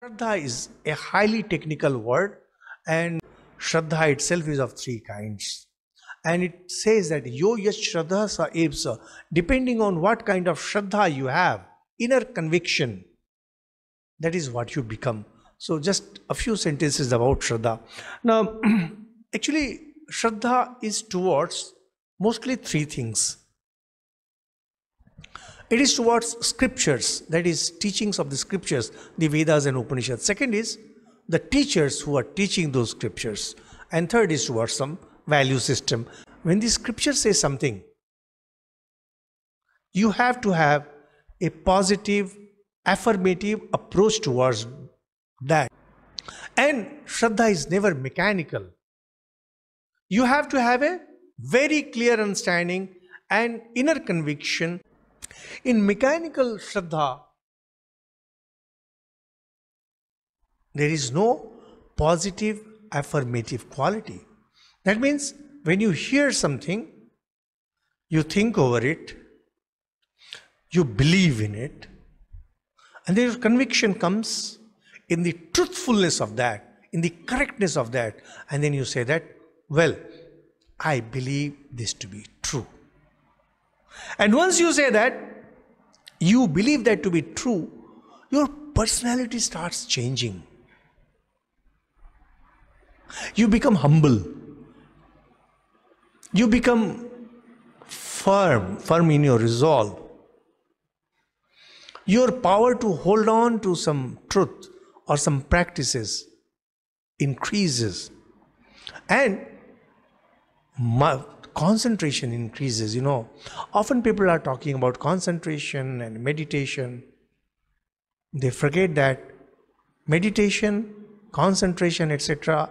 Shraddha is a highly technical word, and Shraddha itself is of three kinds. And it says that yo yash Shraddha sa evsa, depending on what kind of Shraddha you have, inner conviction, that is what you become. So, just a few sentences about Shraddha. Now, actually, Shraddha is towards mostly three things. It is towards scriptures, that is, teachings of the scriptures, the Vedas and Upanishads. Second is the teachers who are teaching those scriptures. And third is towards some value system. When the scripture says something, you have to have a positive, affirmative approach towards that. And Shraddha is never mechanical. You have to have a very clear understanding and inner conviction. In mechanical Shraddha, there is no positive affirmative quality. That means when you hear something, you think over it, you believe in it, and then your conviction comes in the truthfulness of that, in the correctness of that, and then you say that, well, I believe this to be true. And once you say that, you believe that to be true, your personality starts changing. You become humble. You become firm in your resolve. Your power to hold on to some truth or some practices increases. And concentration increases. Often people are talking about concentration and meditation. They forget that meditation, concentration, etc.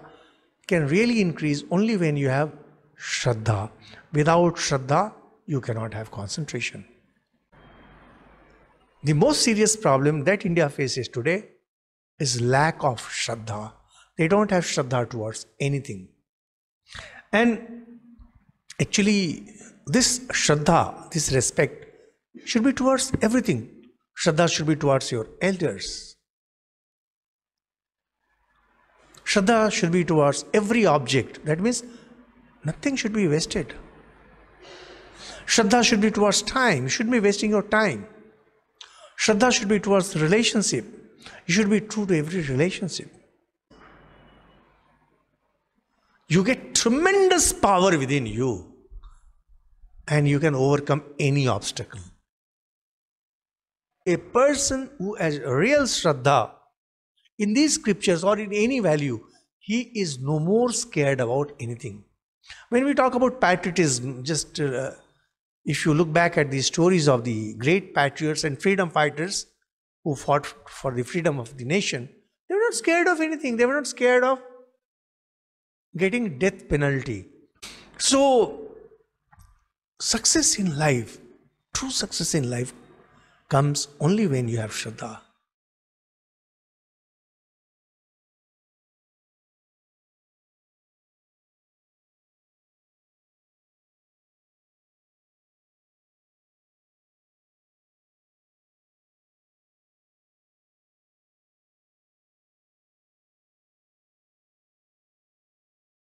can really increase only when you have Shraddha. Without Shraddha, you cannot have concentration. The most serious problem that India faces today is lack of Shraddha. They don't have Shraddha towards anything. And actually, this Shraddha, this respect, should be towards everything. Shraddha should be towards your elders. Shraddha should be towards every object. That means nothing should be wasted. Shraddha should be towards time. You shouldn't be wasting your time. Shraddha should be towards relationship. You should be true to every relationship. You get tremendous power within you, and you can overcome any obstacle. A person who has real Shraddha in these scriptures or in any value, he is no more scared about anything. When we talk about patriotism, just if you look back at the stories of the great patriots and freedom fighters who fought for the freedom of the nation, they were not scared of anything. They were not scared of getting death penalty. So, success in life, true success in life, comes only when you have Shraddha.